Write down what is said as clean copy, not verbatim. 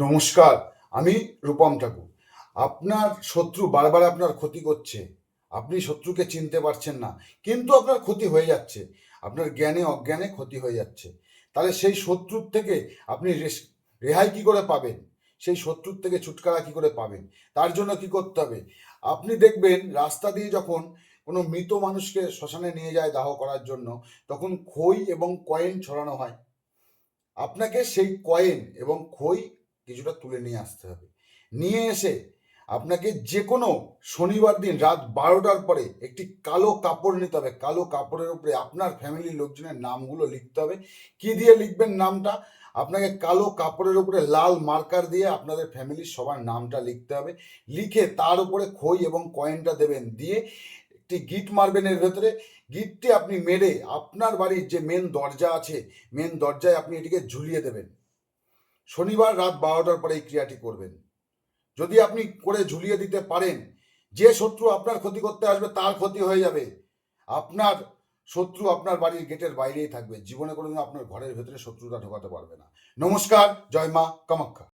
নমস্কার, আমি রূপম ঠাকুর। আপনার শত্রু বারবার আপনার ক্ষতি করছে। আপনি শত্রুকে চিনতে পারছেন না, কিন্তু আপনার ক্ষতি হয়ে যাচ্ছে। আপনার জ্ঞানে অজ্ঞানে ক্ষতি হয়ে যাচ্ছে। তাহলে সেই শত্রুর থেকে আপনি রেহাই কি করে পাবেন? সেই শত্রুর থেকে ছুটকারা কি করে পাবেন? তার জন্য কি করতে হবে? আপনি দেখবেন রাস্তা দিয়ে যখন কোনো মৃত মানুষকে শ্মশানে নিয়ে যায় দাহ করার জন্য, তখন খই এবং কয়েন ছড়ানো হয়। আপনাকে সেই কয়েন এবং খই কিছুটা তুলে নিয়ে আসতে হবে। নিয়ে এসে আপনাকে যে কোনো শনিবার দিন রাত 12টার পরে একটি কালো কাপড় নিতে হবে। কালো কাপড়ের উপরে আপনার ফ্যামিলির লোকজনের নামগুলো লিখতে হবে। কি দিয়ে লিখবেন নামটা? আপনাকে কালো কাপড়ের উপরে লাল মার্কার দিয়ে আপনাদের ফ্যামিলির সবার নামটা লিখতে হবে। লিখে তার উপরে খই এবং কয়েনটা দেবেন, দিয়ে একটি গিট মারবেন এর ভেতরে। গিটটি আপনি মেরে আপনার বাড়ির যে মেন দরজা আছে, মেন দরজায় আপনি এটিকে ঝুলিয়ে দেবেন। শনিবার রাত 12টার পরে এই ক্রিয়াটি করবেন। যদি আপনি করে ঝুলিয়ে দিতে পারেন, যে শত্রু আপনার ক্ষতি করতে আসবে তার ক্ষতি হয়ে যাবে। আপনার শত্রু আপনার বাড়ির গেটের বাইরেই থাকবে, জীবনে কোনোদিন আপনার ঘরের ভেতরে শত্রুতা ঢোকাতে পারবে না। নমস্কার, জয় মা কামাখ্যা।